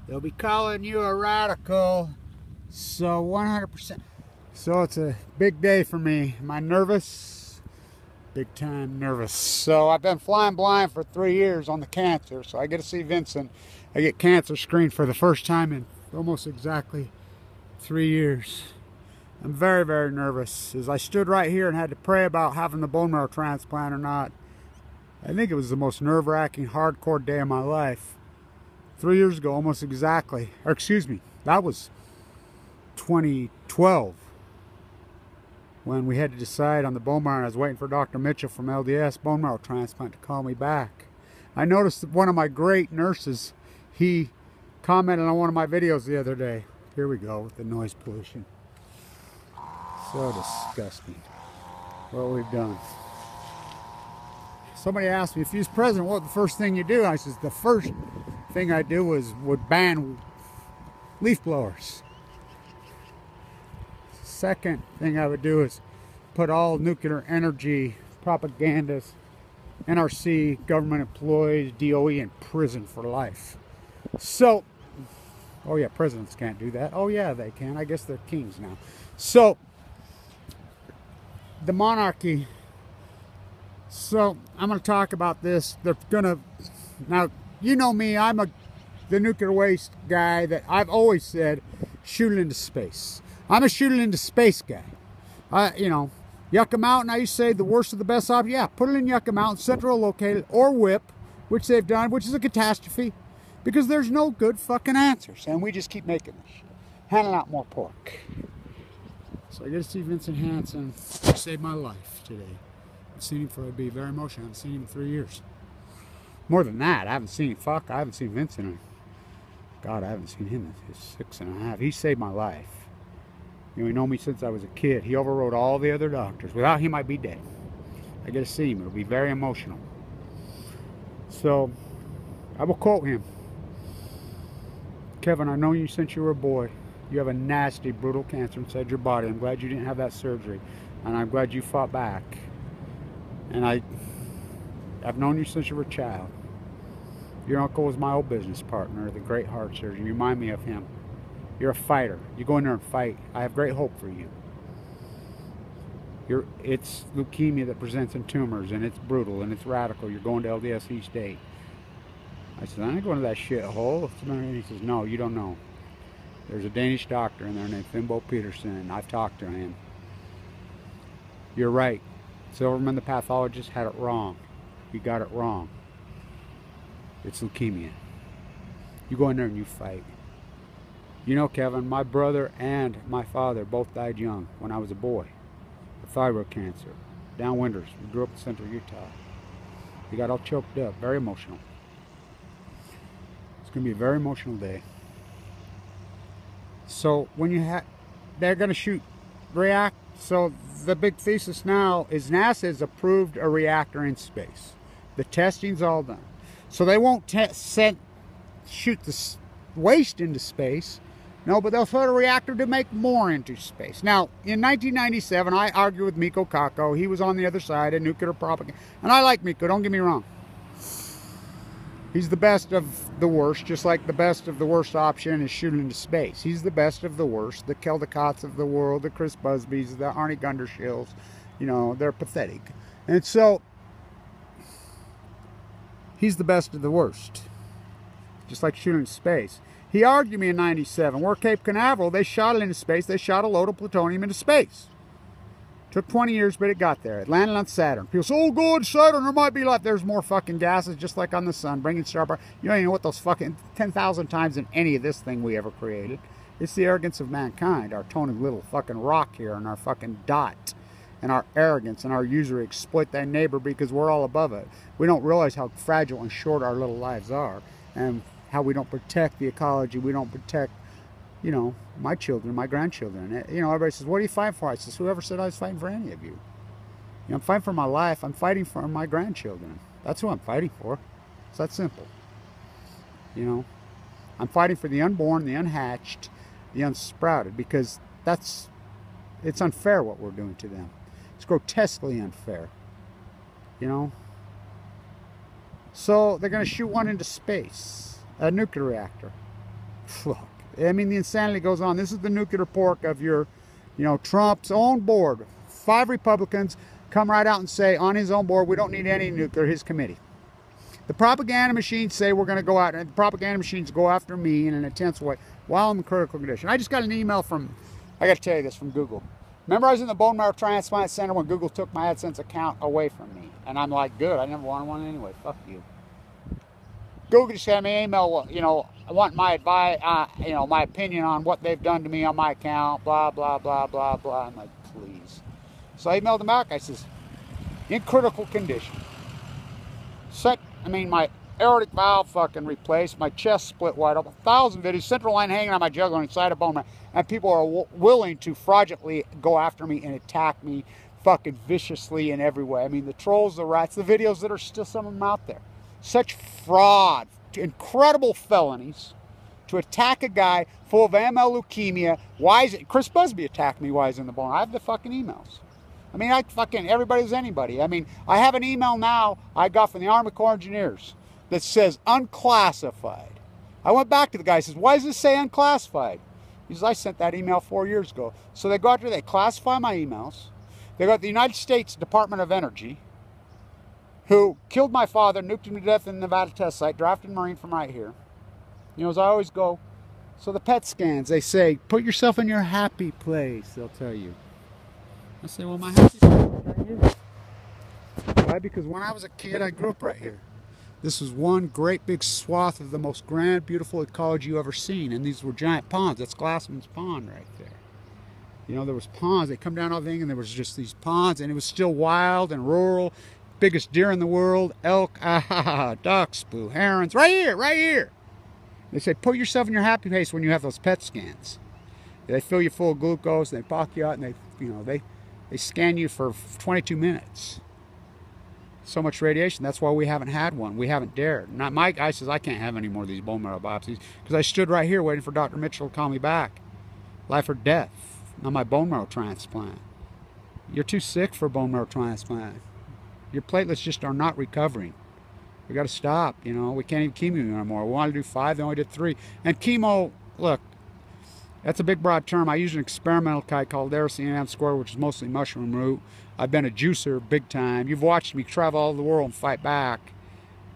They'll be calling you a radical. So 100%. So it's a big day for me. Am I nervous? Big time nervous. So I've been flying blind for 3 years on the cancer. So I get to see Vincent. I get cancer screened for the first time in almost exactly 3 years. I'm very, very nervous. As I stood right here and had to pray about having the bone marrow transplant or not, I think it was the most nerve-wracking, hardcore day of my life. 3 years ago, almost exactly. Or excuse me, that was 2012 when we had to decide on the bone marrow. I was waiting for Dr. Mitchell from LDS bone marrow transplant to call me back. I noticed that one of my great nurses, he commented on one of my videos the other day. Here we go with the noise pollution. So disgusting what we've done. Somebody asked me, if you was president, what the first thing you do? I says, the first thing I do would ban leaf blowers. Second thing I would do is put all nuclear energy propagandists, N.R.C, government employees, DOE in prison for life. So, oh yeah, presidents can't do that. Oh yeah, they can. I guess they're kings now. So, the monarchy. So I'm going to talk about this. They're going to, now you know me, I'm the nuclear waste guy that I've always said, shoot it into space. I'm a shoot it into space guy. You know, Yucca Mountain, I used to say the worst of the best option. Yeah, put it in Yucca Mountain, central located, or WIP, which they've done, which is a catastrophe, because there's no good fucking answers, and we just keep making this shit. Handing out more pork. So I get to see Vincent Hansen save my life today. I've seen him for, it'd be very emotional. I haven't seen him in 3 years. More than that, I haven't seen him. Fuck, I haven't seen Vincent in, God, I haven't seen him in 6.5. He saved my life. You know, he known me since I was a kid. He overrode all the other doctors. Without him, I'd be dead. I get to see him. It'll be very emotional. So, I will quote him. Kevin, I've known you since you were a boy. You have a nasty, brutal cancer inside your body. I'm glad you didn't have that surgery. And I'm glad you fought back. And I've known you since you were a child. Your uncle was my old business partner, the great heart surgeon. You remind me of him. You're a fighter. You go in there and fight. I have great hope for you. It's leukemia that presents in tumors, and it's brutal, and it's radical. You're going to LDS East 8. I said, I ain't going to that shithole. He says, no, you don't know. There's a Danish doctor in there named Fimbo Peterson. I've talked to him. You're right. Silverman, the pathologist, had it wrong. He got it wrong. It's leukemia. You go in there and you fight. You know, Kevin, my brother and my father both died young when I was a boy of thyroid cancer. Downwinders. We grew up in central Utah. We got all choked up. Very emotional. It's going to be a very emotional day. So when they're going to shoot react. So the big thesis now is NASA has approved a reactor in space. The testing's all done. So they won't shoot the waste into space. No, but they'll put a reactor to make more into space. Now, in 1997, I argued with Miko Kako. He was on the other side of nuclear propaganda. And I like Miko, don't get me wrong. He's the best of the worst, just like the best of the worst option is shooting into space. He's the best of the worst. The Keldicotts of the world, the Chris Busbys, the Arnie Gundershills, you know, they're pathetic. And so, he's the best of the worst. Just like shooting into space. He argued me in 97, where Cape Canaveral, they shot it into space. They shot a load of plutonium into space. Took 20 years, but it got there. It landed on Saturn. People say, oh, God, Saturn, there might be life. There's more fucking gases, just like on the sun, bringing star power. You don't even know what those fucking 10,000 times in any of this thing we ever created. It's the arrogance of mankind, our tiny little fucking rock here, and our fucking dot, and our arrogance, and our usury exploit thy neighbor because we're all above it. We don't realize how fragile and short our little lives are, and how we don't protect the ecology. We don't protect, you know, my children, my grandchildren. You know, everybody says, what are you fighting for? I says, whoever said I was fighting for any of you? You know, I'm fighting for my life. I'm fighting for my grandchildren. That's who I'm fighting for. It's that simple. You know, I'm fighting for the unborn, the unhatched, the unsprouted, because it's unfair what we're doing to them. It's grotesquely unfair. You know? So they're going to shoot one into space. A nuclear reactor. Fuck. I mean, the insanity goes on. This is the nuclear pork of your, Trump's own board. 5 Republicans come right out and say on his own board, we don't need any nuclear, his committee. The propaganda machines say we're going to go out, and the propaganda machines go after me in an intense way while I'm in critical condition. I just got an email from, I got to tell you this, from Google. Remember I was in the bone marrow transplant center when Google took my AdSense account away from me. And I'm like, good, I never wanted one anyway. Fuck you. Google just sent me an email, I want my advice, my opinion on what they've done to me on my account, blah, blah, blah, blah, blah. I'm like, please. So I emailed them back. I says, in critical condition. My aortic valve fucking replaced, my chest split wide open, 1,000 videos, central line hanging on my jugular inside a bone marrow, and people are willing to fraudulently go after me and attack me fucking viciously in every way. I mean, the trolls, the rats, the videos that are still some of them out there. Such fraud, incredible felonies to attack a guy full of AML leukemia. Why is it? Chris Busby attacked me while he's in the bone. I have the fucking emails. I mean, everybody's anybody. I mean, I have an email now I got from the Army Corps Engineers that says unclassified. I went back to the guy, says, why does this say unclassified? He says, I sent that email 4 years ago. So they go out there, they classify my emails. They got the United States Department of Energy, who killed my father, nuked him to death in the Nevada test site, drafted a Marine from right here. As I always go, so the PET scans, they say, put yourself in your happy place, they'll tell you. I say, well, my happy place is right here. Why? Because when I was a kid, I grew up right here. This was one great big swath of the most grand, beautiful ecology you ever seen. And these were giant ponds. That's Glassman's Pond right there. There was ponds. They come down all the thing, and there was just these ponds, and it was still wild and rural. Biggest deer in the world, elk, ducks, blue herons, right here, right here. They say, put yourself in your happy place when you have those PET scans. They fill you full of glucose, and they pock you out, and they scan you for 22 minutes. So much radiation. That's why we haven't had one. We haven't dared. My guy says, I can't have any more of these bone marrow biopsies because I stood right here waiting for Dr. Mitchell to call me back. Life or death on my bone marrow transplant. You're too sick for bone marrow transplant. Your platelets just are not recovering. We got to stop. We can't even chemo anymore. We wanted to do 5, they only did 3. And chemo, look, that's a big broad term. I use an experimental kite called N.R.C, which is mostly mushroom root. I've been a juicer big time. You've watched me travel all over the world and fight back.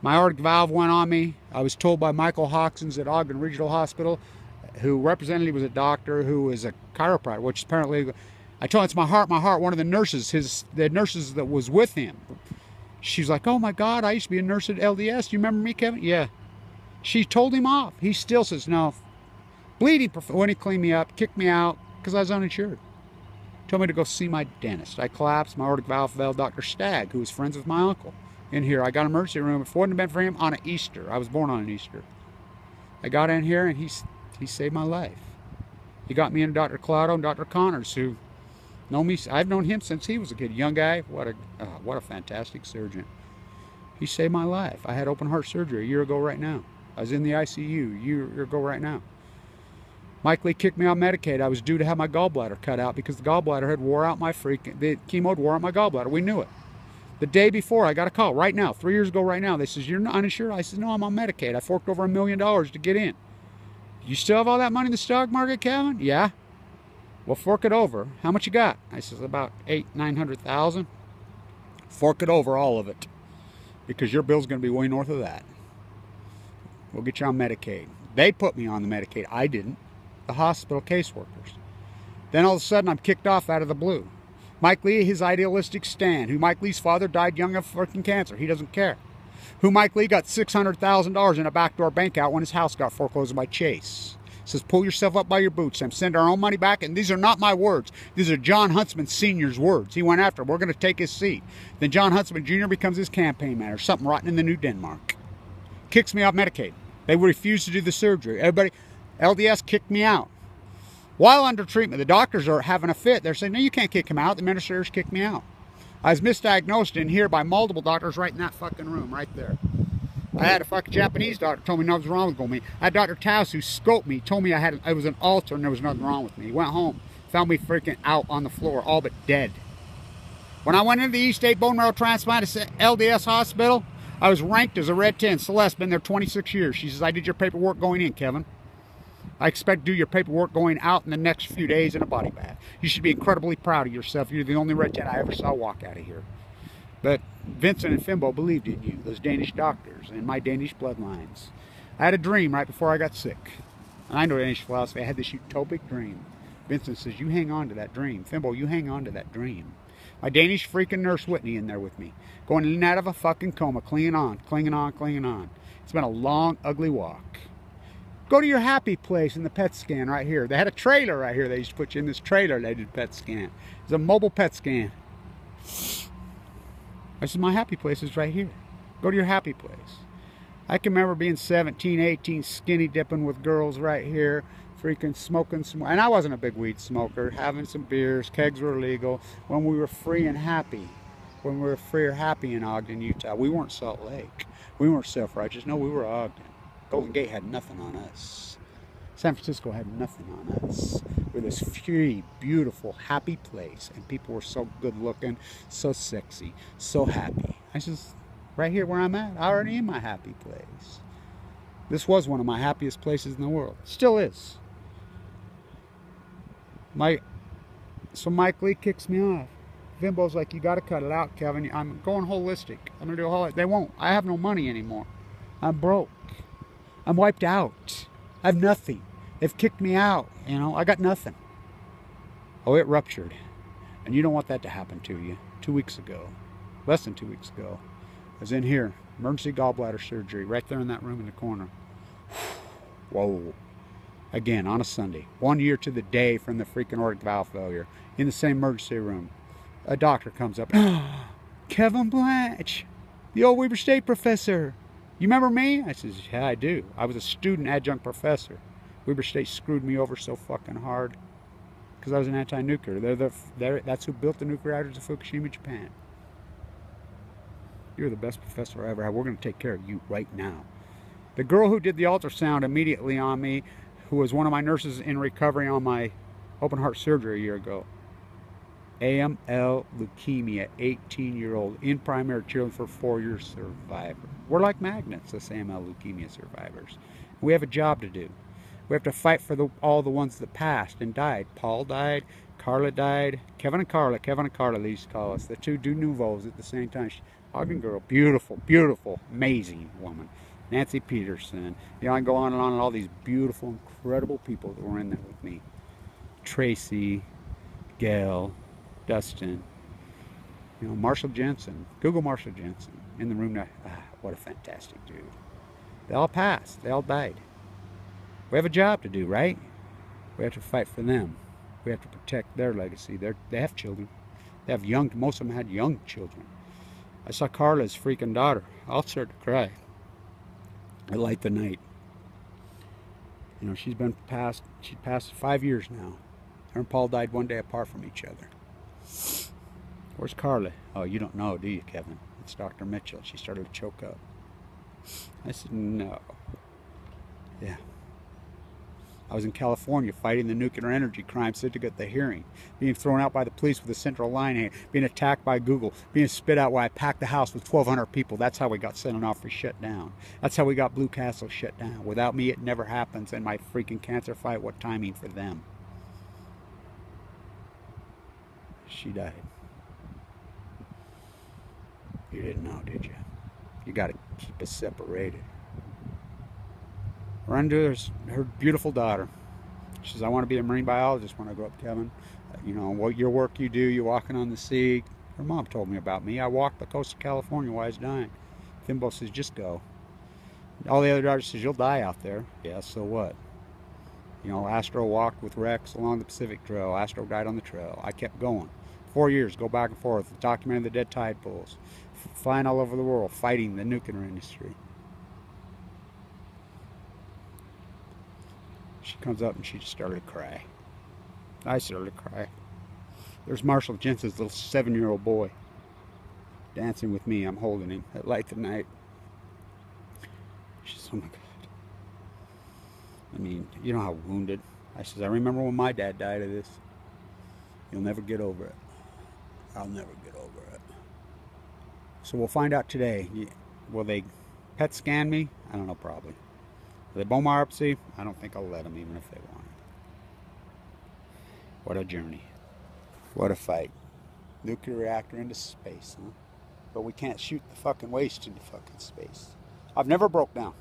My aortic valve went on me. I was told by Michael Hawkins at Ogden Regional Hospital, who represented, he was a doctor who was a chiropractor, which apparently, I told him, it's my heart. One of the nurses, the nurses that was with him, she's like, oh my God, I used to be a nurse at LDS. Do you remember me, Kevin? Yeah. She told him off. He still says, no. Bleeding, when he cleaned me up, kicked me out because I was uninsured. Told me to go see my dentist. I collapsed. My aortic valve failed. Dr. Stagg, who was friends with my uncle, in here. I got an emergency room. If it wouldn't have been for him, on an Easter. I was born on an Easter. I got in here and he saved my life. He got me into Dr. Claudio and Dr. Connors, who know me. I've known him since he was a kid. Young guy. What a fantastic surgeon. He saved my life. I had open heart surgery a year ago right now. I was in the ICU a year ago right now. Mike Lee kicked me on Medicaid. I was due to have my gallbladder cut out because the gallbladder had wore out the chemo had wore out my gallbladder. We knew it. The day before, I got a call right now, 3 years ago right now. They says, you're not uninsured? I said, no, I'm on Medicaid. I forked over $1 million to get in. You still have all that money in the stock market, Kevin? Yeah. Well, fork it over. How much you got? I says, about $900,000. Fork it over, all of it, because your bill's going to be way north of that. We'll get you on Medicaid. They put me on the Medicaid. I didn't. The hospital caseworkers. Then all of a sudden, I'm kicked off out of the blue. Mike Lee, his idealistic stand, who Mike Lee's father died young of freaking cancer. He doesn't care. Who Mike Lee got $600,000 in a backdoor bank out when his house got foreclosed by Chase. Says, pull yourself up by your bootstraps. Send our own money back. And these are not my words. These are John Huntsman Sr.'s words. He went after him. We're going to take his seat. Then John Huntsman Jr. becomes his campaign manager. Something rotten in the New Denmark. Kicks me off Medicaid. They refused to do the surgery. Everybody, LDS kicked me out. While under treatment, the doctors are having a fit. They're saying, no, you can't kick him out. The administrators kicked me out. I was misdiagnosed in here by multiple doctors right in that fucking room, right there. I had a fucking Japanese doctor told me nothing was wrong with me. I had Dr. Taos who scoped me, told me I was an ulcer and there was nothing wrong with me. He went home, found me freaking out on the floor, all but dead. When I went into the East State Bone Marrow Transplant at LDS Hospital, I was ranked as a Red 10. Celeste, been there 26 years. She says, I did your paperwork going in, Kevin. I expect to do your paperwork going out in the next few days in a body bag. You should be incredibly proud of yourself. You're the only red tent I ever saw walk out of here. But Vincent and Fimbo believed in you, those Danish doctors, and my Danish bloodlines. I had a dream right before I got sick. And I know Danish philosophy. I had this utopic dream. Vincent says, you hang on to that dream. Fimbo, you hang on to that dream. My Danish freaking Nurse Whitney in there with me. Going in and out of a fucking coma, clinging on, clinging on, clinging on. It's been a long, ugly walk. Go to your happy place in the PET scan right here. They had a trailer right here. They used to put you in this trailer. They did PET scan. It's a mobile PET scan. This is my happy place is right here. Go to your happy place. I can remember being 17, 18, skinny dipping with girls right here, freaking smoking some, and I wasn't a big weed smoker, having some beers, kegs were legal, when we were free and happy. When we were free or happy in Ogden, Utah. We weren't Salt Lake. We weren't self-righteous. No, we were Ogden. Golden Gate had nothing on us. San Francisco had nothing on us. We're this free, beautiful, happy place, and people were so good looking, so sexy, so happy. I just, right here where I'm at, I already in my happy place. This was one of my happiest places in the world. Still is. So Mike Lee kicks me off. Vimbo's like, you got to cut it out, Kevin. I'm going holistic. I'm going to do a whole. They won't. I have no money anymore. I'm broke. I'm wiped out. I have nothing. They've kicked me out. You know, I got nothing. Oh, it ruptured. And you don't want that to happen to you. 2 weeks ago. Less than 2 weeks ago. I was in here. Emergency gallbladder surgery. Right there in that room in the corner. Whoa. Again, on a Sunday. 1 year to the day from the freaking aortic valve failure. In the same emergency room. A doctor comes up. Kevin Blanch. The old Weber State professor. You remember me? I says, yeah, I do. I was a student adjunct professor. Weber State screwed me over so fucking hard. Because I was an anti-nuclear. That's who built the nuclear reactors of Fukushima, Japan. You're the best professor I ever had. We're going to take care of you right now. The girl who did the ultrasound immediately on me, who was one of my nurses in recovery on my open heart surgery a year ago. AML leukemia, 18-year-old, in primary children for 4 years survivor. We're like magnets, us AML leukemia survivors. We have a job to do. We have to fight for all the ones that passed and died. Paul died, Carla died, Kevin and Carla they used to call us. The two nouveaux at the same time. Ogden girl, beautiful, beautiful, amazing woman. Nancy Peterson. You know, I can go on and all these beautiful, incredible people that were in there with me. Tracy, Gail, Dustin, you know, Marshall Jensen. Google Marshall Jensen in the room now. What a fantastic dude. They all passed. They all died. We have a job to do, right? We have to fight for them. We have to protect their legacy. They have children. They have young, most of them had young children. I saw Carla's freaking daughter. I'll start to cry. I light the night. You know, she's passed 5 years now. Her and Paul died 1 day apart from each other. Where's Carla? Oh, you don't know, do you, Kevin? It's Dr. Mitchell. She started to choke up. I said, no. Yeah. I was in California fighting the nuclear energy crime syndicate at the hearing, being thrown out by the police with a central line, being attacked by Google, being spit out while I packed the house with 1,200 people. That's how we got San Onofre shut down. That's how we got Blue Castle shut down. Without me, it never happens. And my freaking cancer fight, what timing for them. She died. You didn't know, did you? You got to keep us separated. Run to her beautiful daughter. She says, I want to be a marine biologist when I grow up, Kevin. You know, what your work you do, you're walking on the sea. Her mom told me about me. I walked the coast of California while I was dying. Fimbo says, just go. All the other daughters says, you'll die out there. Yeah, so what? You know, Astro walked with Rex along the Pacific Trail. Astro died on the trail. I kept going. 4 years, go back and forth, documenting the dead tide pools, flying all over the world, fighting the nuclear industry. She comes up and she just started to cry. I started to cry. There's Marshall Jensen's little 7-year-old boy dancing with me. I'm holding him at light the night. She says, oh my God. I mean, you know how wounded. I says, I remember when my dad died of this. You'll never get over it. I'll never get over it. So we'll find out today. Will they PET scan me? I don't know, probably. The bone biopsy, I don't think I'll let them even if they want it. What a journey. What a fight. Nuclear reactor into space, huh? But we can't shoot the fucking waste into fucking space. I've never broke down.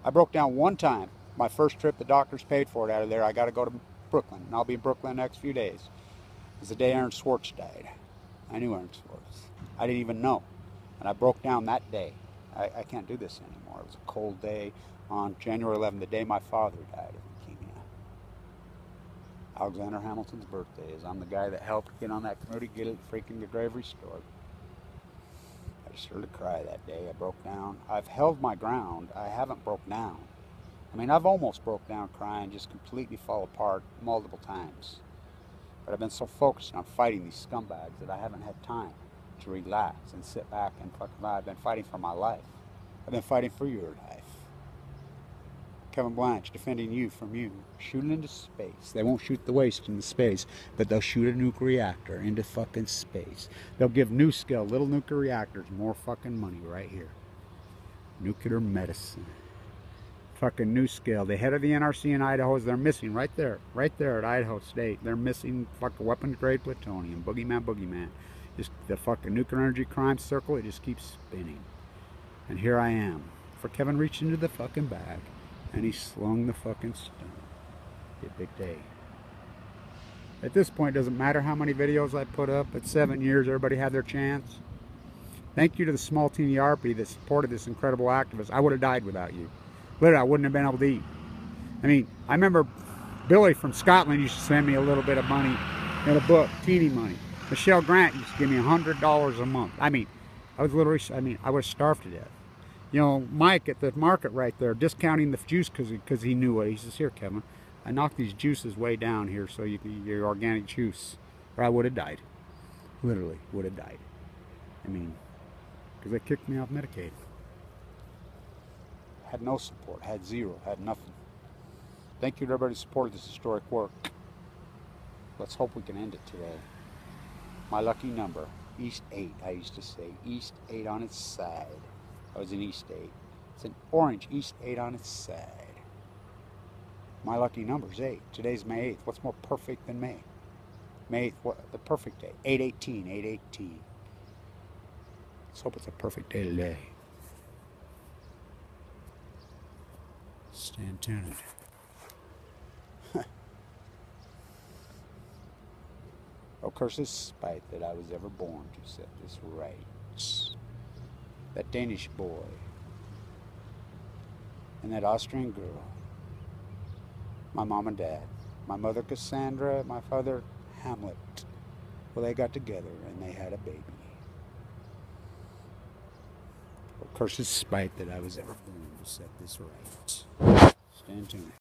I broke down one time. My first trip, the doctors paid for it out of there. I got to go to Brooklyn, and I'll be in Brooklyn the next few days. It was the day N.R.C died. I knew N.R.C. I didn't even know. And I broke down that day. I can't do this anymore. It was a cold day on January 11th, the day my father died of leukemia. Alexander Hamilton's birthday is. I'm the guy that helped get on that committee, get it freaking the grave restored. I started to cry that day. I broke down. I've held my ground. I haven't broke down. I mean, I've almost broke down crying, just completely fall apart multiple times. But I've been so focused on fighting these scumbags that I haven't had time to relax and sit back and fucking lie. I've been fighting for my life. I've been fighting for your life. Kevin Blanch, defending you from you. Shooting into space. They won't shoot the waste into space, but they'll shoot a nuclear reactor into fucking space. They'll give NuKe, little nuclear reactors, more fucking money right here. Nuclear medicine. Fucking NuKe, the head of the N.R.C. in Idaho, is they're missing right there at Idaho State. They're missing fucking weapons grade plutonium. Boogeyman. Just the fucking nuclear energy crime circle, it just keeps spinning. And here I am. For Kevin reached into the fucking bag and he slung the fucking stone. Get big day. At this point, it doesn't matter how many videos I put up. At 7 years, everybody had their chance. Thank you to the small team N.R.C. that supported this incredible activist. I would have died without you. Literally, I wouldn't have been able to eat. I mean, I remember Billy from Scotland used to send me a little bit of money in a book, teeny money. Michelle Grant used to give me $100 a month. I mean, I was starved to death. You know, Mike at the market right there, discounting the juice because he knew it. He says, here, Kevin, I knocked these juices way down here so you can get your organic juice. Or I would have died. Literally, would have died. I mean, because they kicked me off Medicaid. Had no support, had zero, had nothing. Thank you to everybody who supported this historic work. Let's hope we can end it today. My lucky number, East 8, I used to say. East 8 on its side. I was in East 8. It's an orange East 8 on its side. My lucky number is 8. Today's May 8th. What's more perfect than May? May 8th, what? The perfect day. 8/18, 8/18. Let's hope it's a perfect day today. Stand tuned. Oh, curses spite that I was ever born to set this right. That Danish boy and that Austrian girl, my mom and dad, my mother Cassandra, my father Hamlet, well, they got together and they had a baby. Oh, curses spite that I was ever born to set this right. Stand tuned.